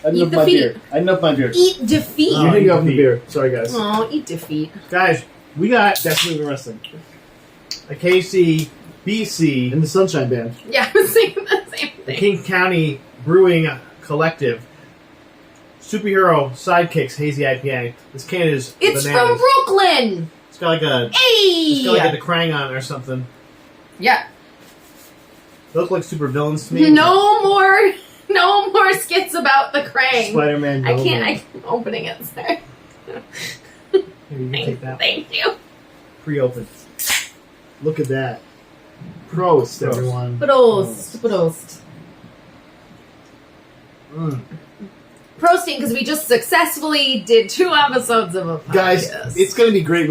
I didn't open my beer. I didn't open my beer. Eat defeat. You didn't open the beer. Sorry, guys. Oh, eat defeat. Guys, we got That's moving wrestling. a KC, BC, And the Sunshine Band. Yeah, I was thinking the same the thing. King County Brewing Collective Superhero Sidekicks Hazy IPA. This can is It's bananas. from Brooklyn. It's got like a Hey. it's got like a Krang on it or something. Yeah. They look like super villains to me. No more skits about the Krang. Spider-Man. I'm opening it. Sorry. Here, you can take that. Thank you. Pre-opened. Look at that. Prost, Prost. everyone. Prost. Mm. Prosting because we just successfully did 2 episodes of a podcast. Guys, it's going to be great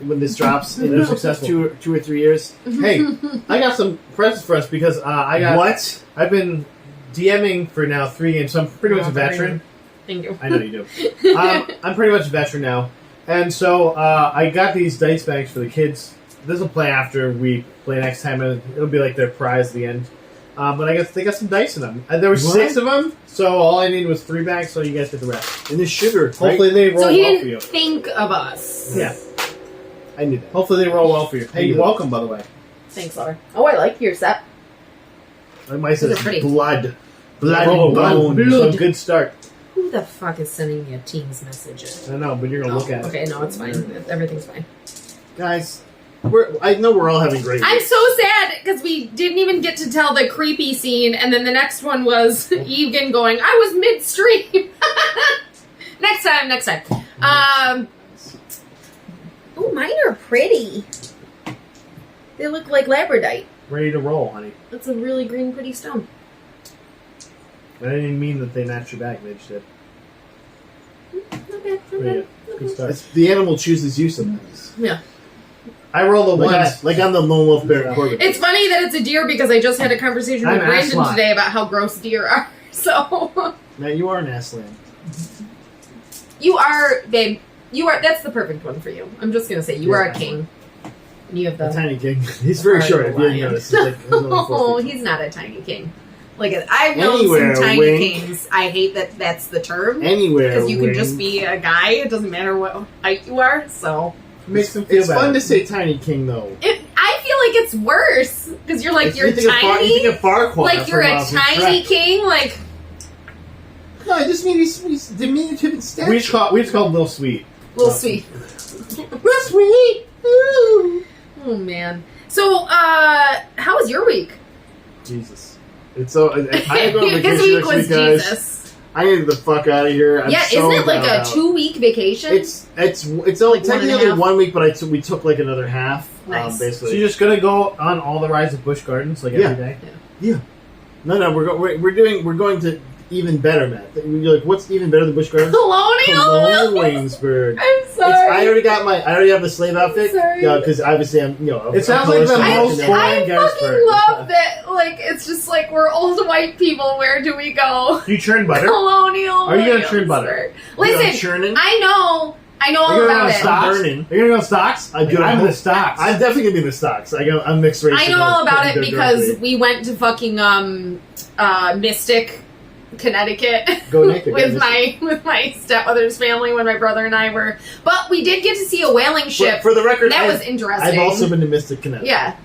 when this drops in They're successful. 2 or 3 years. Hey, I got some presents for us because What? I've been DMing for now 3 games, so I'm pretty much a veteran. Thank you. I know you do. I'm pretty much a veteran now. And so I got these dice bags for the kids. This will play after we play next time, and it'll be like their prize at the end. But I guess they got some dice in them. There were 6 of them, so all I needed was 3 bags, so you guys get the rest. And the sugar. Hopefully they roll So he well for you. didn't think of us. Yeah. I knew that. Hopefully they roll well for you. Hey, you're welcome, by the way. Thanks, Laura. Oh, I like your set. Like Mike says, Those are pretty. blood. Blood Oh, and bone. So good start. Who the fuck is sending me a Teams message? I don't know, but you're going to look at it. Okay, no, it's fine. Everything's fine. Guys, I know we're all having great I'm weeks. so sad because we didn't even get to tell the creepy scene, and then the next one was Egan going, I was midstream. Next time. Oh, mine are pretty. They look like labradorite. Ready to roll, honey. That's a really green, pretty stone. I didn't even mean that they matched your bag. They just did. Not bad, not Yeah, bad. good start. It's, the animal chooses you sometimes. Yeah. I rolled a 1. Like I'm the lone wolf bear Corbin. It's funny that it's a deer because I just had a conversation I'm with Brandon Aslan. today about how gross deer are. So, Man, you are an ass land. you are, babe. You are. That's the perfect one for you. I'm just gonna say you are a king. And you have A the. tiny king. He's very Part short. of If the you didn't lion. notice, he's only 4 Oh, feet. he's not a tiny king. Like I've known Anywhere, some tiny wink. kings. I hate that that's the term Anywhere. because you can wink. just be a guy. It doesn't matter what height you are. So It makes them feel It's better. fun to say tiny king, though. I feel like it's worse because you're like If you're you think of tiny. you think of Farquaad Like you're from, a from tiny Shrek. king. Like No, I just mean he's diminutive in stature. We just call him Little Sweet. little sweet. Real sweet. Ooh. Oh man. So how was your week? Jesus. It's so. I go on His vacation week next was week, guys. Jesus. I need to get the fuck out of here. I'm Yeah, so isn't it like down a out. 2-week vacation? It's only Like 1.5? technically 1 week, but we took like another half. Nice. So Basically. you're just gonna go on all the rides at Busch Gardens like every day? No, we're going to even better, Matt. You're like, what's even better than Busch Gardens? Colonial. Cologne, Williamsburg. I'm sorry. I already have the slave outfit. Sorry. Because obviously I'm, It sounds like the I, most boring I Gettysburg. fucking love that. Like it's just like we're old white people. Where do we go? Do you churn butter? Colonial. Are you gonna churn butter? Listen, churning. I know all Are you gonna about go to it. stocks? Burning. Are you gonna go to stocks? I do. I'm in the stocks. I'm definitely gonna be in the stocks. I'm mixed race. I know all about it because we went to fucking Mystic, Connecticut Go naked, with yeah, my stepmother's family when my brother and I were. But we did get to see a whaling ship. For the record, That was interesting. I've also been to Mystic, Connecticut. Yeah,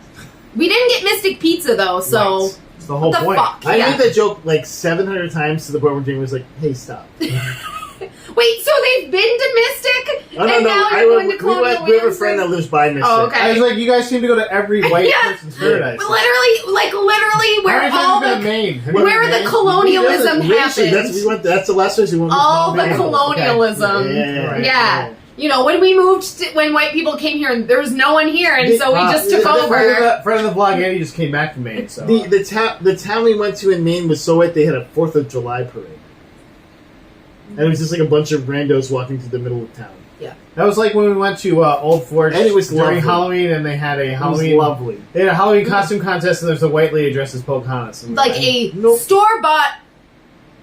we didn't get Mystic Pizza though, so Right. It's the whole what the point. fuck? I Yeah. made that joke like 700 times to the point where Jamie was like, "Hey, stop." Wait, so they've been to Mystic, Oh, and now you're going to Colonial we have a friend that Williamsburg? lives by Mystic. Oh, okay. I was like, you guys seem to go to every white Yeah. person's paradise. Literally, where How many all times have you been to the Maine? Have you where been to the Maine? colonialism Actually, happened. that's the last place we went. was All the Maine. colonialism. Yeah. You know, when we moved, when white people came here, and there was no one here, and so we just took over. Friend of the vlog, Andy just came back from Maine. So The town we went to in Maine was so white they had a 4th of July parade. And it was just like a bunch of randos walking through the middle of town. that was like when we went to Old Forge And it was during lovely. Halloween, and they had a It was Halloween. lovely. They had a Halloween costume contest, and there's a white lady dressed as Pocahontas. And Like a Nope. store-bought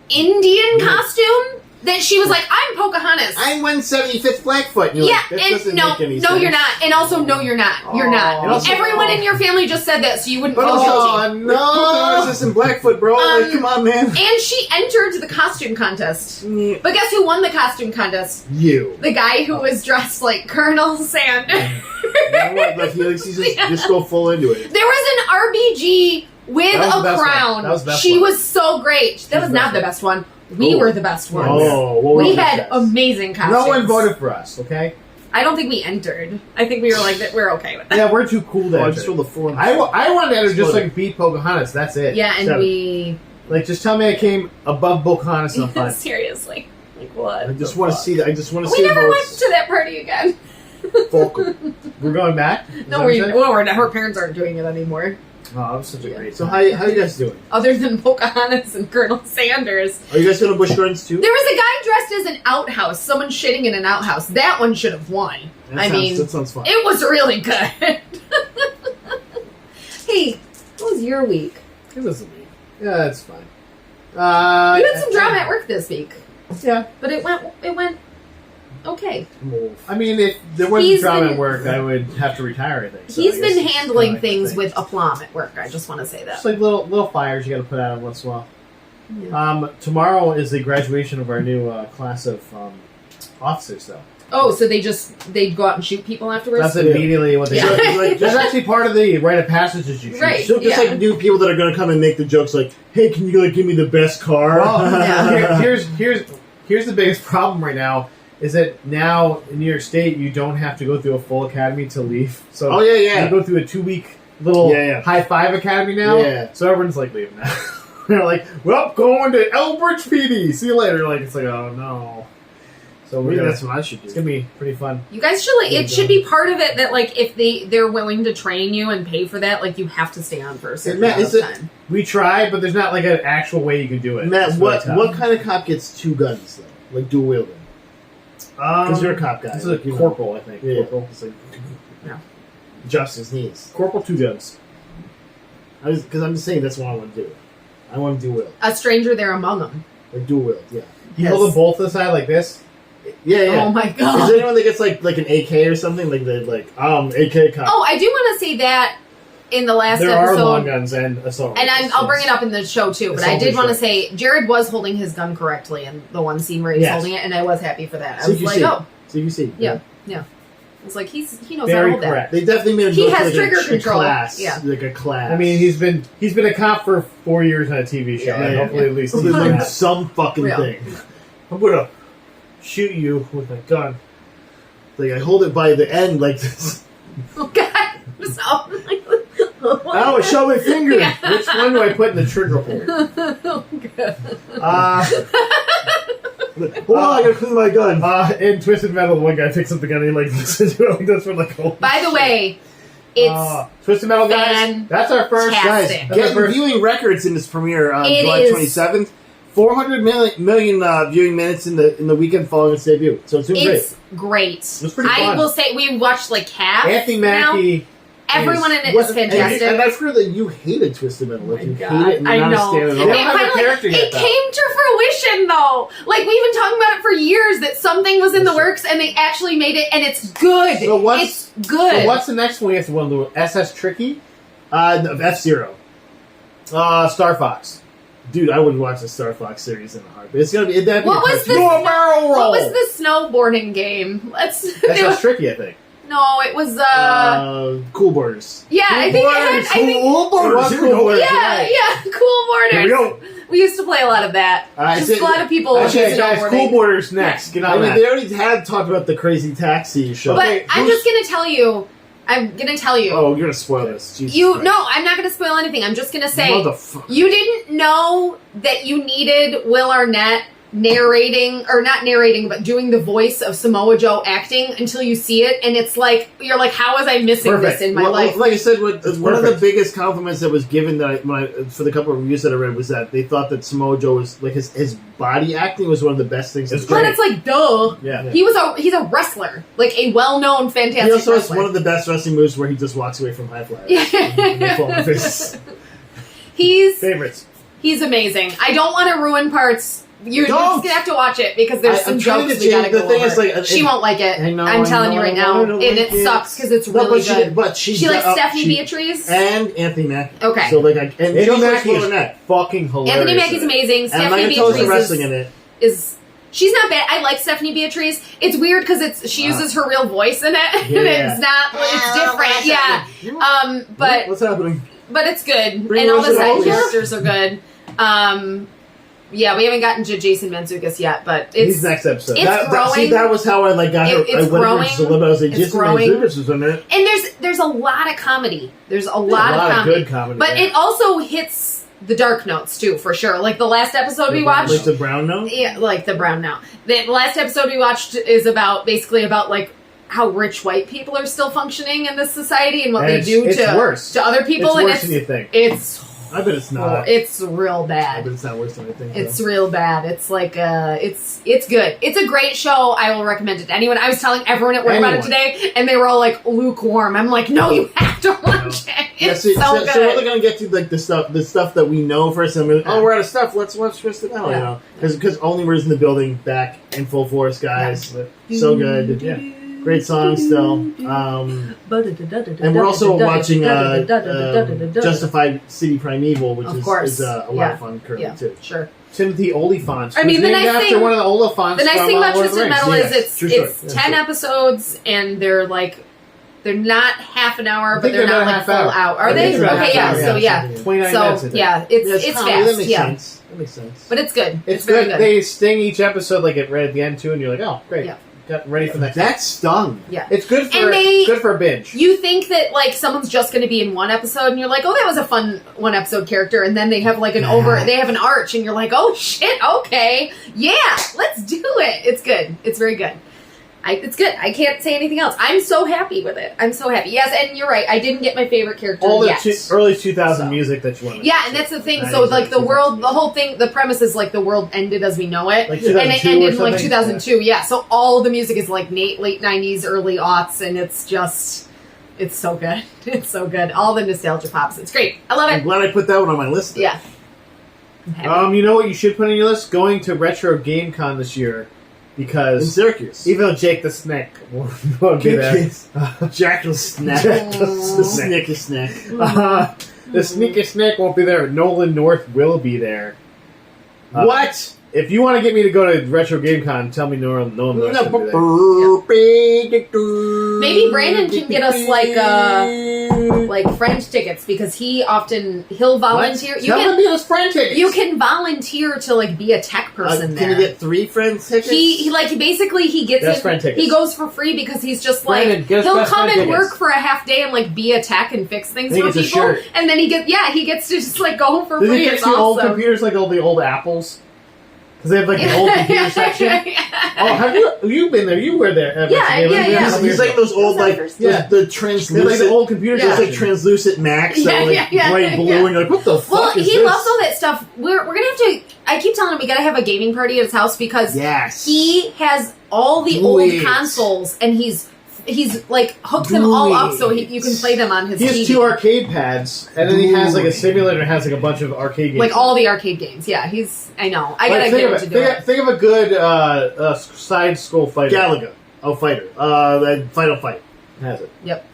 Indian costume that she was like, I'm Pocahontas. I'm 175th Blackfoot. And you're Yeah, like, that and doesn't no, make any no, sense. you're not. And also, no, you're not. You're not. And also- Everyone in your family just said that, so you wouldn't But feel also, guilty. Pocahontas isn't Blackfoot, bro. Like, come on, man. And she entered the costume contest. But guess who won the costume contest? You. The guy who was dressed like Colonel Sanders. You know what? Like, just go full into it. There was an RBG with That was the a best one. crown. That was the best She one. was so great. That was not the best one. We Oh. were the best ones. Oh, what We was had that? amazing costumes. No one voted for us, okay? I don't think we entered. I think we were like, we're okay with that. Yeah, we're too cool to Oh, I enter. just rolled a 4. I wanted to enter just Exploded. like beat Pocahontas. That's it. Yeah, and 7. we... Like, just tell me I came above Pocahontas on fun. Seriously. Like, what? I just want to see that. I just want to We see the never went votes. to that party again. Fulcrum. We're going back? Is that No, what you said? her parents aren't doing it anymore. Oh, that was such a great So time. how you guys doing? Other than Pocahontas and Colonel Sanders. Are you guys going to Busch Gardens too? There was a guy dressed as an outhouse. Someone shitting in an outhouse. That one should have won. That sounds fun. It was really good. Hey, what was your week? It was a week. Yeah, it's fine. You had some drama at work this week, Yeah. but it went okay. I mean, if there wasn't He's drama been- at work, I would have to retire, I think. So He's I guess been it's handling kinda like things the with aplomb at work. I just want to say that. Just like little fires you got to put out once in a while. Yeah. Tomorrow is the graduation of our new class of officers, though. Oh, so they go out and shoot people afterwards? That's immediately what they Yeah. do. Like, there's actually part of the rite of passage that you shoot. Right. So just Yeah. like new people that are going to come and make the jokes like, hey, can you like give me the best car? Well, Yeah. here's the biggest problem right now is that now in New York State you don't have to go through a full academy to leave. So Oh, yeah. you go through a 2-week little Yeah. high five academy now. Yeah. So everyone's like leaving now. They're like, well, going to Elbridge PD. See you later. Like it's like, oh no. So Maybe that's what I should it's do. gonna be pretty fun. You guys should it should be part of it that like if they're willing to train you and pay for that, like you have to stay on for a certain Matt, amount is of it- time. We tried, but there's not like an actual way you can do it. Matt, It's really what tough. kind of cop gets 2 guns though? Like dual wielding? Because you're a cop guy. This is a like, you know. corporal, I think. Yeah. Corporal. It's like Yeah. Justice knees. Corporal 2 guns. Because I'm just saying that's what I want to do. I want to dual wield. A stranger there among them. Like dual wield, yeah. You Yes. hold them both to the side like this. Yeah. Oh my Is god. there anyone that gets like an AK or something? Like they AK cop. Oh, I do want to say that in the last There are long episode. guns and assault And rifles, I'll bring yes. it up in the show too, but I Assault did want to rifle. say Jared was holding his gun correctly in the one scene where he's Yes. holding it, and I was happy for that. I was CQC. like, oh, CQC. yeah. I was like, he knows how to Very hold that. correct. They definitely made him He go through, has like, trigger a control. class. Yeah. Like a class. I mean, he's been a cop for 4 years on a TV show. Yeah, and yeah, hopefully, yeah. at least There's he's like like, some fucking Yeah. thing. I'm gonna shoot you with my gun. Like I hold it by the end like this. Oh god. So, Ow, it shot my finger. Yeah. Which one do I put in the trigger hole? Oh, god. Hold on, I gotta clean my gun. In Twisted Metal, one guy picks up the gun and he like listens to it like this for like. Oh, By the way, it's Twisted Metal guys. That's our first guys. fantastic. That's our Getting first. viewing records in this premiere on It July is. 27th. 400 million viewing minutes in the weekend following its debut. So it's doing it's great. was pretty I fun. will say we watched like half. Anthony now. Mackie. Everyone in it great. is fantastic. And I've heard that you hated Twisted Metal. Like Oh my you God. hate it and I you're not know. a fan at They all. don't have a character yet, it though. came to fruition though. Like we've been talking about it for years that something was in the works and they actually made it and it's good. So what's- it's good. So what's the next one we have to win? The SS Tricky? No, F-Zero. Star Fox. Dude, I would watch the Star Fox series in a heartbeat. It's gonna be that'd be What a was the cartoon. Go a barrel roll! what was the snowboarding game? Let's SS Tricky, I think. no, it was Cool Borders. yeah, I think it had, I think Cool Borders. It was Cool Borders. yeah, cool borders. Here we go. We used to play a lot of that. Just a lot of people Okay, guys, snowboarding. Cool Borders next. Get I on mean, that. they already had talked about the Crazy Taxi show. But Okay, I'm who's- just gonna tell you. I'm gonna tell you. Oh, you're gonna spoil this. Jesus You Christ. no, I'm not gonna spoil anything. I'm just gonna say Motherfucker. you didn't know that you needed Will Arnett narrating or not narrating, but doing the voice of Samoa Joe acting until you see it, and it's like you're like, how was I missing Perfect. this in my Well, life? like I said, one of the perfect. biggest compliments that was given that for the couple of reviews that I read was that they thought that Samoa Joe was like his body acting was one of the best things. It's in But great. it's like, duh. Yeah. He's a wrestler, like a well-known, fantastic He also has wrestler. one of the best wrestling moves where he just walks away from high flyers. And they fall on their faces. he's Favorites. amazing. I don't want to ruin parts You're just gonna have to watch it because there's some jokes we gotta go over. She won't like it. I'm telling you right now, and it sucks because it's really good. But she likes Stephanie Beatriz and Anthony Mackie. Okay, so like, and Anthony Mackie is fucking hilarious. Anthony Mackie's amazing. Stephanie Beatriz is. She's not bad. I like Stephanie Beatriz. It's weird because she uses her real voice in it. And it's not. It's different. Yeah. But what's happening? But it's good, and all the side characters are good. Yeah, we haven't gotten to Jason Mantzoukas yet, but it's next episode. It's growing. That was how I got her. It's growing. I was like, Jason Mantzoukas was in it. And there's a lot of comedy. There's a lot of good comedy. But it also hits the dark notes too, for sure. Like the last episode we watched, like the brown note. Yeah, like the brown note. The last episode we watched is basically about like how rich white people are still functioning in this society and what they do to other people. It's worse than you think. I bet it's not. It's real bad. I bet it's not worse than I think. It's real bad. It's like it's good. It's a great show. I will recommend it to anyone. I was telling everyone at work about it today, and they were all like lukewarm. I'm like, no, you have to watch it. It's so good. So we're gonna get to like the stuff that we know first, and we're like, we're out of stuff. Let's watch Twisted Now, you know, because Only Murders in the Building back in full force, guys. Yeah. So good. Yeah. Great song still. And we're also watching Justified City Primeval, which is a lot of fun currently too. Sure. Timothy Olyphant. I mean, the nice after thing, one of the Oliphants. The nice thing about Twisted Metal is it's 10 true. episodes, and they're not half an hour, but they're not like full hour. Are they? Okay, yeah. So 29 minutes. Yeah, it's fast. That makes yeah, sense. That makes sense. But it's good. It's very good. They sting each episode like right at the end too, and you're like, oh, great. Yeah. Got ready for that. That stung. Yeah, it's good for a binge. You think that like someone's just going to be in one episode, and you're like, oh, that was a fun one episode character, and then they have like they have an arch, and you're like, oh shit, okay, yeah, let's do it. It's good. It's very good. It's good. I can't say anything else. I'm so happy with it. I'm so happy. Yes, and you're right. I didn't get my favorite character all yet. Early 2000 music that you want. Yeah, and that's the thing. So like the world, the whole thing, the premise is like the world ended as we know it, like and it ended in like 2002. Yeah. So all the music is like late 90s, early aughts, and it's so good. It's so good. All the nostalgia pops. It's great. I love it. I'm glad I put that one on my list. Yeah. You know what you should put on your list? Going to Retro Game Con this year. Because in Syracuse, even though Jake the Snake won't be there, Jack the Snack, the Sneaky Snack, the Sneaky Snake won't be there. Nolan North will be there. What? If you want to get me to go to Retro Game Con, tell me Nolan North will be there. Maybe Brandon can get us like friend tickets because he'll volunteer. Tell him to get us friend tickets. You can volunteer to like be a tech person there. Can you get 3 friend tickets? He basically he gets best friend tickets. He goes for free because he's just like Brandon, he'll come and work for a half day and like be a tech and fix things for people, and then he gets to just like go for free. Does he get the old computers like all the old Apples? Because they have like an old computer section. Oh, have you been there? You were there. Yeah. He's like those old the translucent like the old computer section. Those like translucent Macs that are like blue and you're like, what the fuck is this? He loves all that stuff. We're gonna have to. I keep telling him we gotta have a gaming party at his house because he has all the old consoles and he's like hooked them all up so you can play them on his TV. He has 2 arcade pads, and then he has like a simulator that has like a bunch of arcade games. Like all the arcade games, yeah. I know. I gotta get him to do it. Think of a good side scroll fighter. Galaga. Fighter. Final Fight has it. Yep.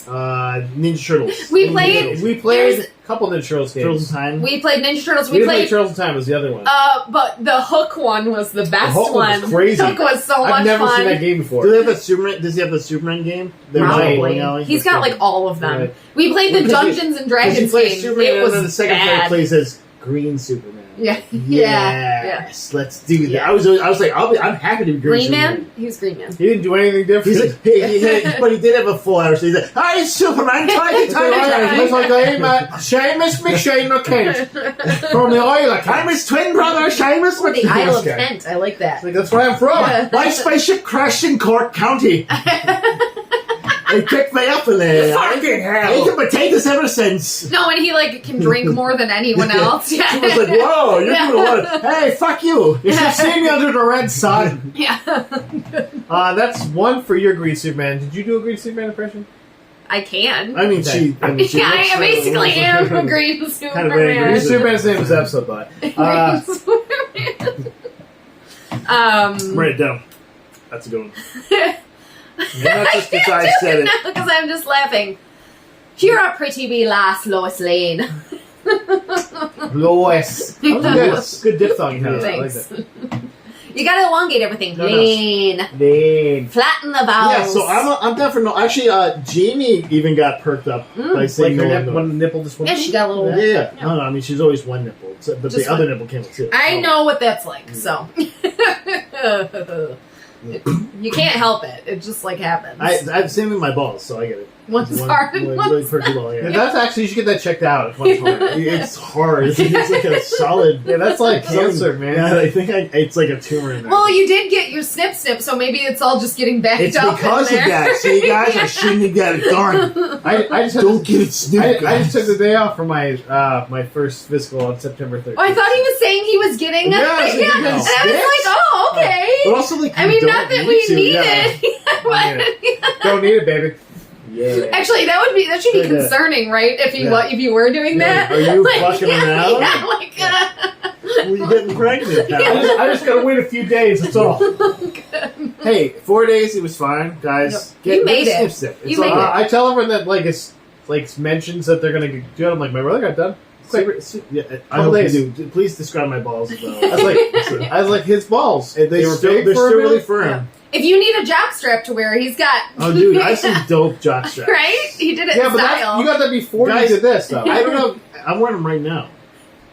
Ninja Turtles. We played a couple Ninja Turtles games. Turtles in Time. We played Ninja Turtles. We played Turtles in Time was the other one. But the Hook one was the best one. The Hook one was crazy. Hook was so much fun. I've never seen that game before. Does he have the Superman game? Probably. He's got like all of them. Right. We played the Dungeons and Dragons game. Superman, it was and then the second player plays as Green Superman. Yeah. Yes. Let's do that. Yeah. I was like, I'm happy to be Green Man. He was Green Man. He didn't do anything different. He's like, but he did have a full hour. So he's like, "Hi, Superman, tiny." He's like, I'm Seamus McShane Kent from the Isle of Kent. I'm his twin brother, Seamus McShane. The Isle of Kent. I like that. Like, that's where I'm from. My spaceship crashed in Cork County. They picked me up in there. Fucking hell. I eaten potatoes ever since. No, and he like can drink more than anyone else. Yeah. She was like, whoa, you're doing a lot of, hey, fuck you. You should see me under the red sun. Yeah. That's one for your Green Superman. Did you do a Green Superman impression? I can. I mean, she I basically am a Green Superman. Green Superman's name is episode, but. Write it down. That's a good one. Not just because I said it. Because I'm just laughing. You're a pretty wee lass, Lois Lane. Lois. That was good. Good diphthong you had. I like Thanks. that. You gotta elongate everything. No. Lane. Flatten the vowels. Yeah, so I'm down for no. Actually, Jamie even got perked up by saying Like no. her one nipple just went. Yeah, she got a little. Yeah. No, I mean she's always one nipple, but Just the other one. nipple came with two. I know what that's like, so. You can't help it. It just like happens. I'm same with my balls, so I get it. One's hard and Really one's perky ball, Yeah, yeah. that's actually you should get that checked out. If one's hard. It's hard. It's like a solid. Yeah, that's like cancer, man. Yeah, I think it's like a tumor in there. Well, you did get your snip, so maybe it's all just getting backed It's up because in of there. that. See, guys, I shouldn't have got it done. I just had Don't get it snipped, I just guys. took the day off for my my first physical on September 13th. Oh, I thought he was saying he was getting Yeah, it. I was like, Yeah. you And guys I was like, oh, okay. But also, like, I you mean, don't not that we to, need yeah. it. But- Don't need it, baby. Yeah. Actually, that should be Yeah. concerning, right? If you Yeah. if you were doing Yeah. that. Are you Like, fucking yeah, around? Yeah, like, Well, you're getting pregnant now. I just gotta wait a few days. That's all. Hey, 4 days, it was fine, guys. You made it. Snip. You made it. I tell everyone that like it's like mentions that they're gonna do it. I'm like, my brother got done. Yeah, I Couple hope days. you do. Please describe my balls as well. I was like his balls. And They were big they're for a still really minute. firm. Yeah. If you need a jock strap to wear, he's got. Oh, dude, I have some dope jock straps. Right? He did it Yeah, in but style. you got that before Guys, you did this though. I don't know. I'm wearing them right now.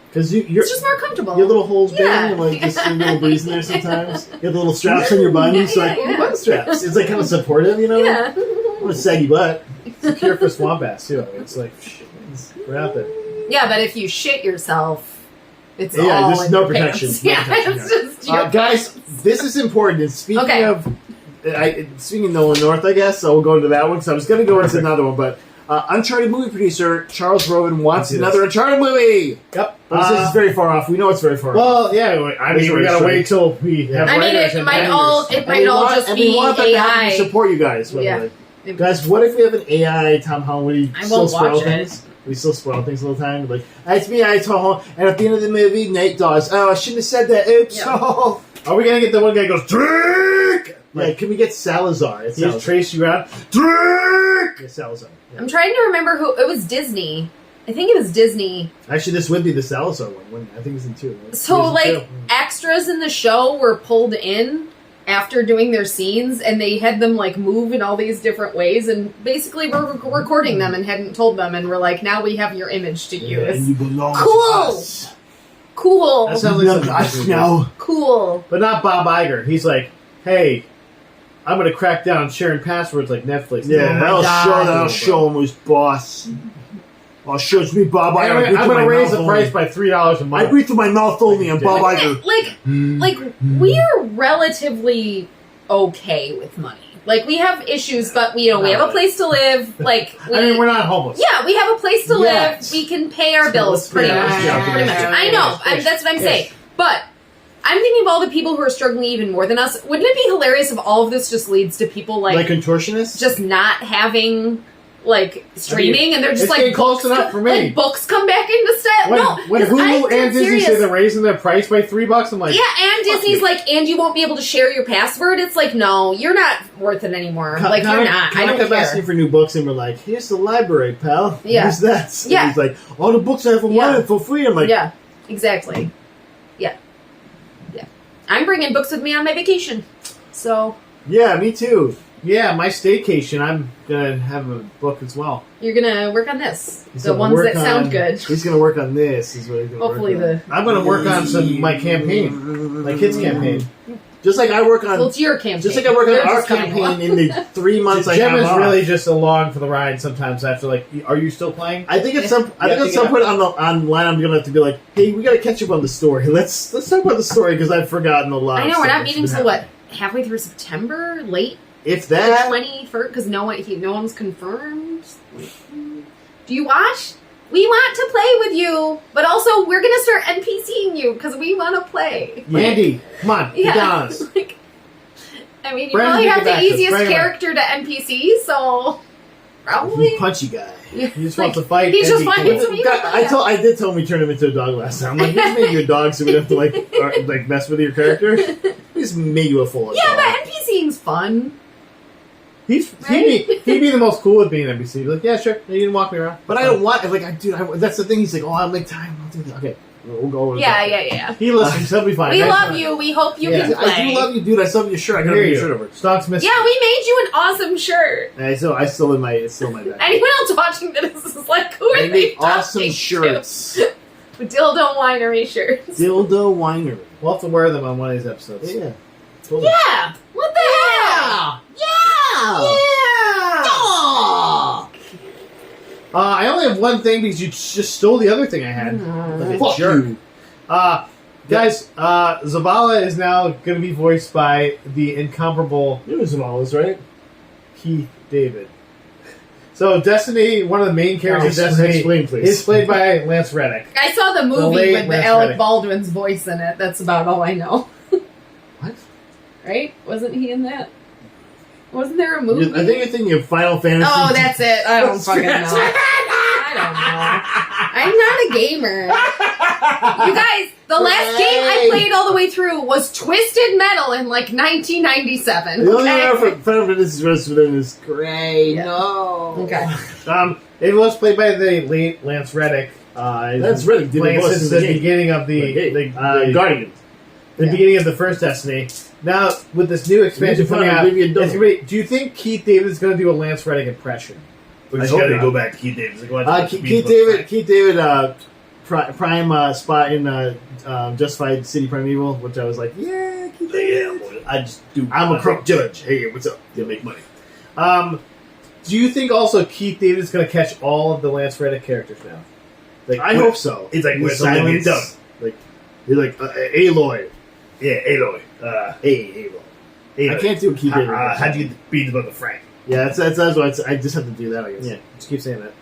Because you're it's just more comfortable. your little holes bang Yeah. and like just a little breeze in there sometimes. You have the little straps on your bun. It's like Yeah. bun straps. It's like kind of supportive, you know. Yeah. What a saggy butt. It's a cure for swamp ass too. It's like we're out there. Yeah, but if you shit yourself, it's Yeah, all there's in no your protection. pants. No Yeah, protection, it's just your guys, this is important. And speaking Okay. of, speaking of Nolan North, I guess so we'll go into that one. So I was going to go into another one, but Uncharted movie producer Charles Roven wants another Uncharted movie. Yep. But this is very far off. We know it's very far off. Well, yeah. I mean, we gotta wait till we have. I mean, writers it and might editors. all just and be we want them to have AI. to support you guys. By the Yeah. way. Guys, what if we have an AI Tom Holland? Would he I still won't spoil watch it. things? We still spoil things all the time. Like, it's me, I Tom Holland, and at the end of the movie, Nate dies. Oh, I shouldn't have said that. Oops. Yeah. Oh. Are we gonna get the one guy who goes drink? Like, can we get Salazar? It's He just Salazar. trace you out. Drink. Yeah, Salazar. Yeah. I'm trying to remember who it was. Disney. I think it was Disney. Actually, this would be the Salazar one. Wouldn't it? I think it's in two. Right? So, It was in like, two. extras in the show were pulled in after doing their scenes, and they had them, like, move in all these different ways, and basically we're recording them and hadn't told them, and we're like, now we have your image to Yeah, use. and you belong Cool. to us. Cool. That sounds You like belong to us now. Cool. But not Bob Iger. He's like, hey, I'm gonna crack down on sharing passwords like Netflix. Yeah, Oh my I'll God. show him who's boss. I'll show me Bob Iger. Anyway, I'm gonna raise the price by $3 a I month. breathe through my mouth only on Bob Iger. Like, we are relatively okay with money. Like, we have issues, but we have a place to live. Like, I mean, we're not homeless. yeah, we have a place to Yes. live. We can pay our bills let's pretty be much. honest, yeah, Pretty much. yeah, I know. That's what I'm saying. But I'm thinking of all the people who are struggling even more than us. Wouldn't it be hilarious if all of this just leads to people Like contortionists? just not having like streaming, and they're just it's like getting close books enough for me. Like books come back into style. When, No, when 'cause I'm Hulu and Disney serious. say they're raising their price by $3, I'm like, Yeah, and fuck Disney's you. like, and you won't be able to share your password. It's like, no, you're not worth it anymore. Like, you're not. I don't kept care. asking for new books, and we're like, here's the library, pal. Yeah. Here's that. And Yeah. he's like, all the books I have online for free. I'm like, Yeah, exactly. Yeah. Yeah. I'm bringing books with me on my vacation. So, yeah, me too. yeah, my staycation, I'm gonna have a book as well. you're going to work on this. He's The gonna ones work that sound on- good. He's going to work on this. Is what he's gonna Hopefully work the... I'm gonna work on my campaign, my kids' campaign. Just like I work on... Well, it's your campaign. Just like I work on They're our just coming campaign along. in the 3 months I Gem have is off. really just along for the ride sometimes after, like, are you still playing? I think at some Yeah, point online I'm gonna have to be like, hey, we gotta catch up on the story. Let's talk about the story because I've forgotten a lot. I know, of we're stuff not that's meeting been till what? happening. Halfway through September? Late? If that, 21st? Because no one's confirmed. Do you watch? We want to play with you, but also we're gonna start NPCing you because we want to play. Andy, come on, get down on us. Like, I mean, you Brandon, probably get have the back to us. easiest Bring him character to NPC, so probably. punchy guy. He just Like, wants to fight. he's and just be finding cool. some- I did tell him we turned him into a dog last time. I'm like, just make your dog so we don't have to like mess with your character. He's maybe a full. Yeah, but NPCing's fun. He'd be the most cool at being NPC. He'd be like, yeah, sure. You can walk me around. But I don't want that's the thing. He's like, oh, I'll make time. I'll do that. Okay, we'll go. Yeah. He listens. He'll be fine. We Next love time. you. We hope you can play. I do love you, dude. I still have your shirt. I got your shirt over. Stock's missing. Yeah, we made you an awesome shirt. I still in my. It's still in my bag. Anyone else watching this is like, who are They they make awesome talking shirts. to? Dildo winery shirts. Dildo winery. We'll have to wear them on one of these episodes. Yeah. Totally. Yeah. What the hell? Yeah. I only have one thing because you just stole the other thing I had. Like a Fuck jerk. you. Guys, Zavala is now going to be voiced by the incomparable It was Zamala's, right? Keith David. So Destiny, one of the main characters of Destiny, Explain, please. is played by Lance Reddick. I saw the movie late with Lance Alec Reddick. Baldwin's voice in it. That's about all I know. What? Right? Wasn't he in that? Wasn't there a movie? I think you're thinking of Final Fantasy. Oh, that's it. I don't fucking know. I don't know. I'm not a gamer. You guys, the last game I played all the way through was Twisted Metal in like 1997. The only Okay? one for Final Fantasy rest of them is great. Yeah. No. Okay. It was played by the late Lance Reddick. That's really playing since the beginning of the Guardian. the beginning of the first Destiny. Now, with this new expansion coming out, maybe a it's gonna be, do you think Keith David is going to do a Lance Reddick impression? I hope not. go back to Keith David. Keith David, prime spot in Justified City Primeval, which I was like, yeah, Keith David. I'm a crook judge. Hey, what's up? You make money. Do you think also Keith David is going to catch all of the Lance Reddick characters now? Like, I hope so. It's like with silence. silence. Like you're like Aloy. Yeah, Aloy. Aloy. I can't do a Keith David. How'd you beat about the Frank? Yeah, that's what I just have to do that. I guess. Yeah, just keep saying that.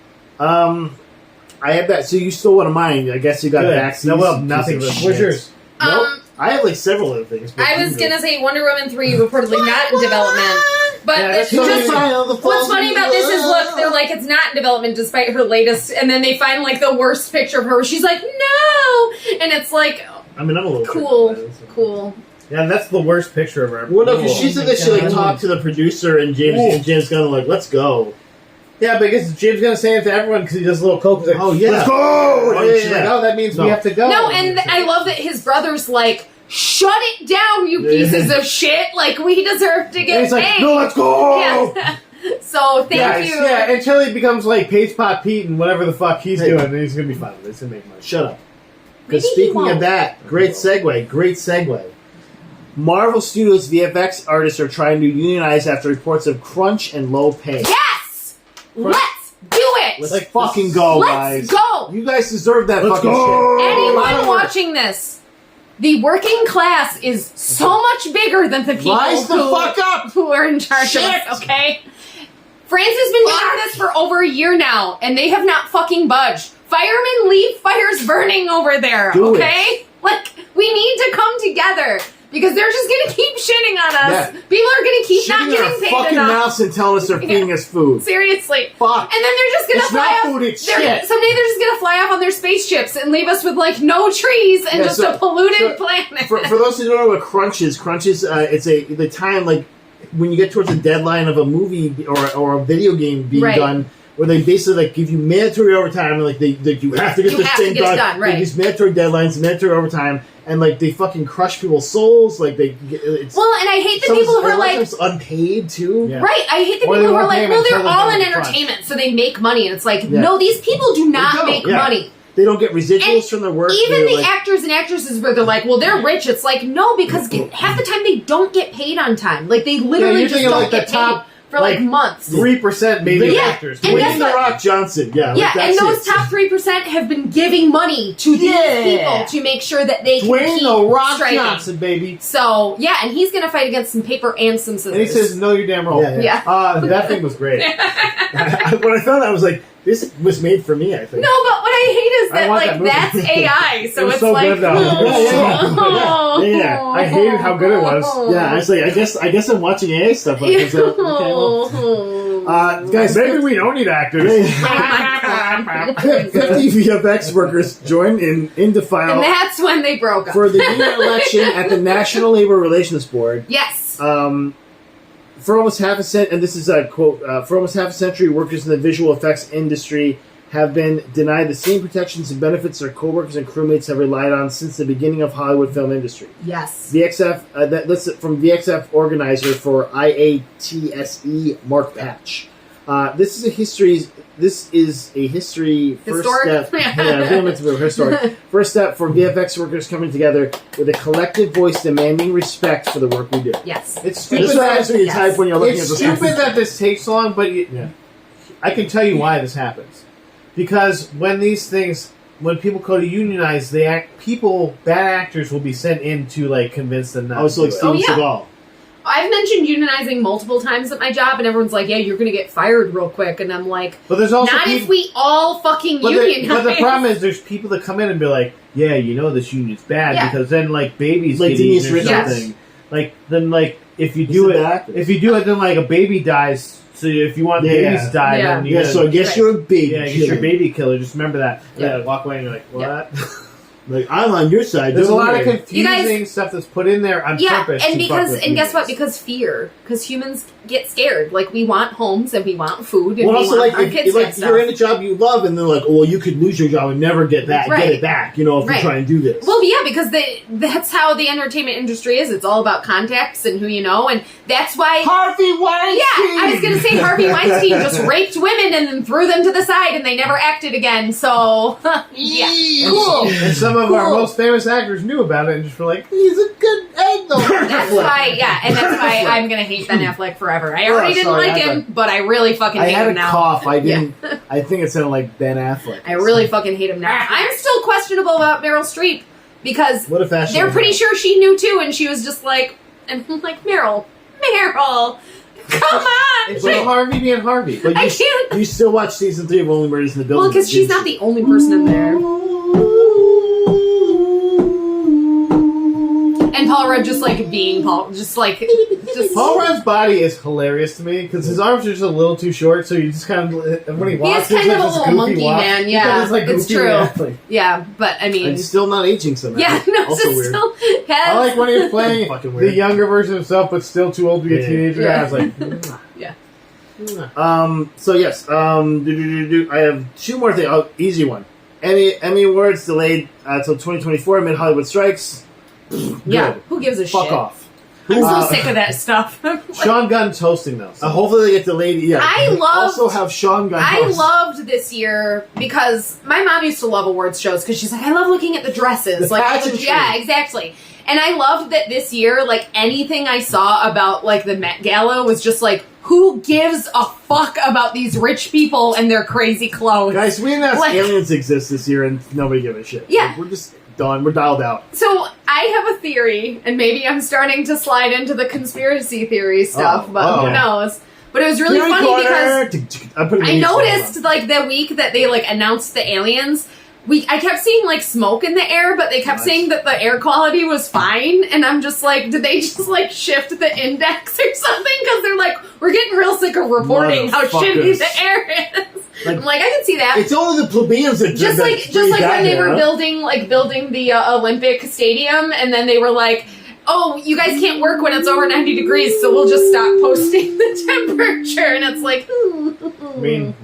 I have that. So you stole one of mine. I guess you got back. No, well, nothing. What's yours? Nope. I have like several other things. but I was you gonna say Wonder Woman 3 reportedly not in development. But Yeah, it's that's just, so what's funny about this is, look, they're like, it's not in development despite her latest, and then they find like the worst picture of her where she's like, no! And it's like, I mean, I'm a little cool, tricked by that. cool. Yeah, that's the worst picture of her. Well, no, because she said that she like God. talked to the producer and James Gunn like, let's go. Yeah, because James gonna say it to everyone because he does a little coke. He's like, Oh yeah, let's go! Oh, And yeah, she's yeah. like, oh, that means No. we have to go. No, and I love that his brother's like, shut it down, you pieces of shit. Like, we deserve to And get he's like, paid. no, let's go! Yes. So, thank you. Yeah, until he becomes like Pace Pot Pete and whatever the fuck he's doing, and he's gonna be fine. It's gonna make money. Shut up. Maybe Because he speaking won't. of that, great segue. Marvel Studios VFX artists are trying to unionize after reports of crunch and low pay. Yes! Let's do it! Let's fucking go, Let's guys. go! You guys deserve that Let's fucking go! shit. Anyone watching this, the working class is so much bigger than the people Rise the fuck up! who are in charge of Shit! us, okay? France has been doing this for over a year now, and they have not fucking budged. Firemen leave fires burning over there, Do it. okay? Like, we need to come together. Because they're just gonna keep shitting on us. Yeah. People are gonna keep not Shitting in our getting paid fucking enough. mouths and telling us they're feeding us food. Seriously. Fuck. And then they're just gonna It's fly not off. food, it's they're- shit. Someday they're just gonna fly off on their spaceships and leave us with like no trees and Yeah, just so- a polluted so- planet. For those who don't know what crunch is it's the time like when you get towards the deadline of a movie or a video game being Right. done, where they basically like give you mandatory overtime and like you have to get You this have to thing get it done. done, right. Like, these mandatory deadlines, mandatory overtime, and like they fucking crush people's souls. Like it's Well, and I hate the some- people who a are lot of like, times unpaid too. Yeah. right, I hate the Or people they who are won't pay like, them well, they're until all they're in done with entertainment, so they make money. And it's like, Yeah. no, these people do not don't, make yeah. money. They don't get residuals And from their work. Even They're the like, actors and actresses where they're like, well, they're rich. It's like, no, because half the time they don't get paid on time. Like, they literally you're just thinking don't like the get top, paid for like like, months. 3% maybe Yeah, actors. and guess Dwayne The what? Rock Johnson, yeah, Yeah, like, and that's those it. top 3% have been giving money to these Yeah. people to make sure that they can Dwayne keep The Rock striking. Johnson, baby. So, yeah, and he's going to fight against some paper and some scissors. And he says, no, you're damn wrong. Yeah, yeah. That thing was great. When I found out, I was like, this was made for me. I think. No, but what I hate is I that, want like, that movie. that's AI. So It was it's so like, good, though. Yeah. I hated how good it was. Yeah, I was like, I guess I'm watching AA stuff. Like, okay, well, Oh. guys, Maybe we don't need actors. Oh my God. VFX workers joined in to file. And that's when they broke up. For the union election at the National Labor Relations Board. Yes. For almost half a century, and this is a quote, for almost half a century, workers in the visual effects industry have been denied the same protections and benefits their coworkers and crewmates have relied on since the beginning of Hollywood film industry. Yes. VXF, that's from VXF organizer for IATSE, Mark Patch. This is a history first Historic? step. Historic. First step for VFX workers coming together with a collective voice demanding respect for the work we do. Yes. It's stupid. This is what you type when you're looking at It's the stupid that this takes so long, but I can tell you why this happens. Because when people go to unionize, bad actors will be sent in to like convince them not. Oh, so like to do it. Steven Seagal. I've mentioned unionizing multiple times at my job, and everyone's like, "Yeah, you're going to get fired real quick," and I'm like, But there's also "Not if we all fucking but unionize." but the problem is, there's people that come in and be like, "Yeah, you know this union's bad Yeah. because then like babies Like get Denise eaten or Richards. something. Like then like if you He's do a it, bad actor. then like a baby dies. So if you want babies to die, Yeah. then you Yeah, gotta, so I guess Right. you're a baby. I guess you're a baby killer. Just remember that. Yeah. Walk away and you're like, what? Like, I'm on your side. There's a don't lot of worry. confusing stuff that's put in there on purpose. and to fuck because with and guess what? unions. Because fear. Because humans get scared. Like we want homes and we want food and Well, we also, want like, our if kids to have you're in stuff. a job you love, and they're like, "Oh, well, you could lose your job and never get get Right. it back," if you Right. try and do this. Well, yeah, because that's how the entertainment industry is. It's all about contacts and who you know, and that's why. Harvey Weinstein. Yeah, I was going to say Harvey Weinstein just raped women and then threw them to the side, and they never acted again. So, yeah, cool. And some of our Cool. most famous actors knew about it and just were like, He's a good egg, though. That's why, and that's why I'm going to hate Ben Affleck forever. I already didn't sorry, like him, but I really fucking I hate had him a now. cough. I didn't. I think it sounded like Ben Affleck. I really fucking hate him now. I'm still questionable about Meryl Streep because What a fashion. they're pretty sure she knew too, and she was just like, and I'm like, Meryl, come on. it's like Harvey being Harvey. But I you, can't. you still watch season 3 of Only Murders in the Building? Well, because she's not the only person in there. And Paul Rudd just like being Paul, just Paul Rudd's body is hilarious to me because his arms are just a little too short, so you just kind of when he walks, He is kind it's of a like this little goofy monkey walk. man, yeah, He's like it's goofy true. man. Like, yeah, but I mean, And still not aging somehow. yeah, no, Also it's weird. still I like when he was playing Fucking the weird. younger version of himself, but still too old to be a Yeah. teenager. Yeah. I was like, yeah. So yes, I have two more things. Oh, easy one. Emmy Awards delayed till 2024 amid Hollywood strikes. Yeah, Good. who gives a Fuck shit? off. I'm so sick of that stuff. Sean Gunn's hosting though. So. Hopefully they get delayed. Yeah. I loved- also have Sean Gunn. I host. loved this year because my mom used to love awards shows because she's like, I love looking at the dresses. The like, pageantry. yeah, exactly. And I loved that this year, like anything I saw about like the Met Gala was just like, who gives a fuck about these rich people and their crazy clothes? Guys, we announced Like- aliens exist this year and nobody gave a shit. Yeah. Like, we're just done. We're dialed out. So I have a theory, and maybe I'm starting to slide into the conspiracy theory stuff, Oh, but who okay. knows? But it was really Theory funny corner. because I put it in I the noticed like the week that they like announced the aliens, I kept seeing like smoke in the air, but they kept Nice. saying that the air quality was fine, and I'm just like, did they just like shift the index or something? Because they're like, we're getting real sick of reporting how shitty Motherfuckers. the air is. Like- I'm like, I can see that. It's only the plebeians that Just that like bring that when they here, were huh? building the Olympic Stadium, and then they were like, "Oh, you guys can't work when it's over 90 degrees, so we'll just stop posting the temperature." And it's like, I mean,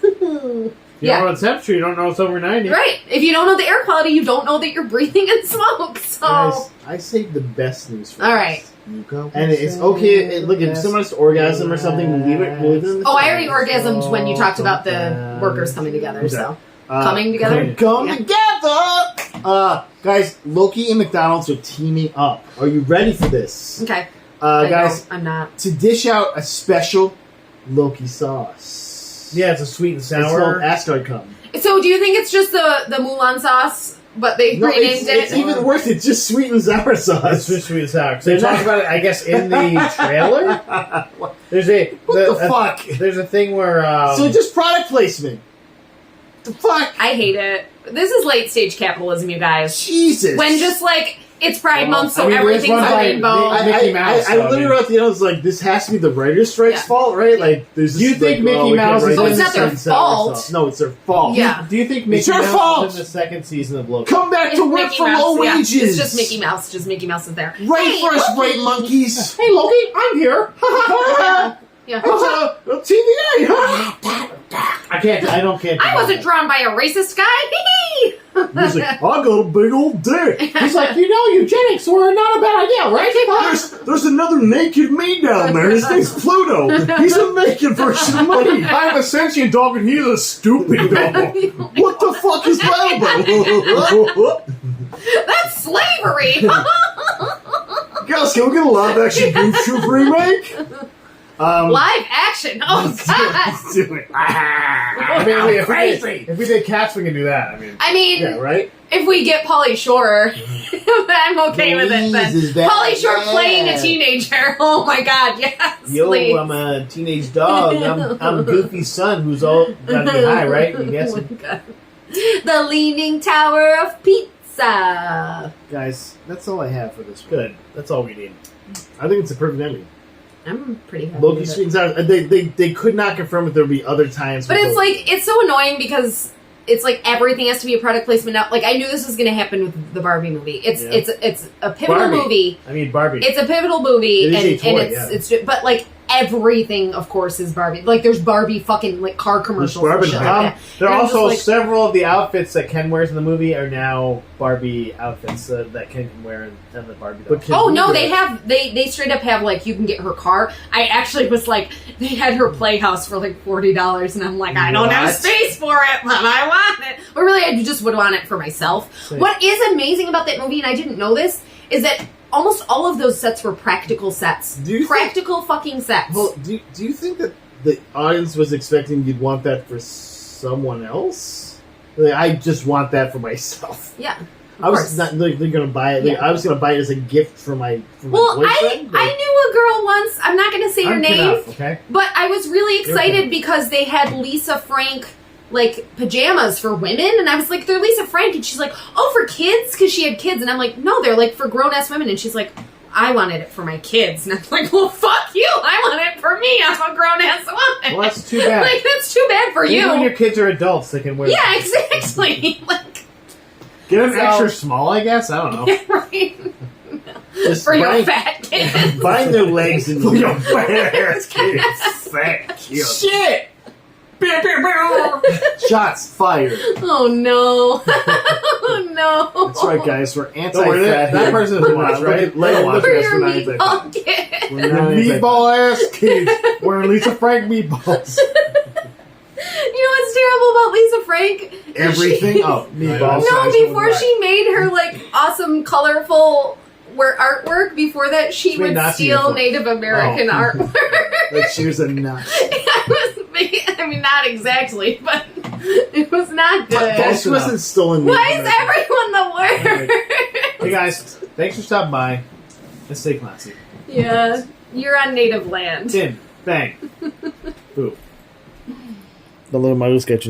you Yeah. don't know the temperature, you don't know it's over 90. right? If you don't know the air quality, you don't know that you're breathing in smoke. So, Guys, I saved the best news for all us. right. And it's okay. Look, if someone has to orgasm or something, leave it in the Oh, I already orgasmed when you talked about the workers coming together. So, coming together. Come Yeah. together! Guys, Loki and McDonald's are teaming up. Are you ready for this? Okay, I Guys, know, I'm not. to dish out a special Loki sauce. Yeah, it's a sweet and It's called sour. Asgard Cum. So, do you think it's just the Mulan sauce, but they No, renamed it's it? even worse. It's just sweet and sour It's sauce. just sweet and sour. So they talk about it, I guess, in the trailer. There's What the fuck? There's a thing where So just product placement. The fuck? I hate it. This is late stage capitalism, you guys. Jesus. When just like It's Pride Month, so I mean, there's everything's one a by rainbow. Mickey Mouse. I literally wrote the end. I was like, this has to be the writer's strike's Yeah. fault, right? Like, there's. This, Do you think Mickey we can't Mouse write is Oh, in it's this not their and set fault. ourselves. No, it's their fault. Yeah. Do you think Mickey It's your Mouse fault! is in the second season of Loki? Come back It's to work Mickey for Mouse, low yeah. wages. It's just Mickey Mouse. Just Mickey Mouse is there. Right Hey, first, Loki! right monkeys. Hey Loki, I'm here. Yeah. It's TVA. I can't. I wasn't drawn by a racist guy. He's like, I got a big old dick. He's like, eugenics were not a bad idea, right? There's another naked me down there. His name's Pluto. He's a naked version of me. I'm a sentient dog and he's a stupid dog. What the fuck is that about? That's slavery. Guys, can we get a live action Goof Troop remake? Live action. Oh God. Let's do it. I mean, if we did Cats, we can do that. I mean, Yeah, right? if we get Pauly Shore, I'm okay with it Louise is then. that Pauly Shore bad. playing a teenager. Oh my God, yes. Yo, please. I'm a teenage dog. I'm Goofy's son who's all gotta be high, right? You guess Oh it. my God. The Leaning Tower of Pizza. Guys, that's all I have for this. Good. That's all we need. I think it's a perfect ending. I'm pretty happy Loki with it. sweetens out. They could not confirm if there would be other times. But with it's Loki. like, it's so annoying because it's like everything has to be a product placement now. Like, I knew this was going to happen with the Barbie movie. It's a pivotal Barbie. movie. I mean, Barbie. It's a pivotal movie, It is and, a toy, and it's but like everything, of course, is Barbie. Like there's Barbie fucking like car commercials. Barbie and shit now. like that. There are And I'm just also like- several of the outfits that Ken wears in the movie are now Barbie outfits that Ken can wear in the Barbie doll. But Ken- Oh no, they straight up have like you can get her car. I actually was like they had her playhouse for like $40, and I'm like I don't have What? space for it, but I want it. But really, I just would want it for myself. Same. What is amazing about that movie, and I didn't know this, is that almost all of those sets were practical sets. Do you think- Practical fucking sets. Well, do you think that the audience was expecting you'd want that for someone else? Like, I just want that for myself. Yeah. I was not like they're gonna buy it. Like, Yeah. I was gonna buy it as a gift for my Well, boyfriend. I knew a girl once. I'm not going to say her I'm name, enough, okay? but I was really You're excited okay. because they had Lisa Frank like pajamas for women, and I was like, they're Lisa Frank, and she's like, oh, for kids, because she had kids, and I'm like, no, they're like for grown ass women, and she's like, I wanted it for my kids, and I'm like, well, fuck you, I want it for me. I'm a grown ass woman. Well, that's too bad. Like that's too bad for Even when you. your kids are adults, they can wear. Yeah, exactly. Like Get them So- extra small, I guess. I don't know. right. Just For your bind- fat kids. bind their legs and For your fat kids. Fat kids. Shit! shots fired. Oh no. Oh no. That's right, guys. We're Don't worry, anti-fat. that here. person doesn't watch, right? Let They'll watch. For us. your We're not anti-fat. meatball kid. We're The not anti-fat. meatball ass kids wearing Lisa Frank meatballs. You know what's terrible about Lisa Frank? Everything. Oh, meatballs. No, before she made her like awesome, colorful artwork, before that she She made would Nazi steal uniforms. Native American Oh. artwork. Like she was a nut. I mean, not exactly, but it was not good. But she wasn't stolen. Why is everyone the worst? Hey guys, thanks for stopping by. And stay classy. Yeah, you're on native land. Tim, bang. Boo. The little muggle sketch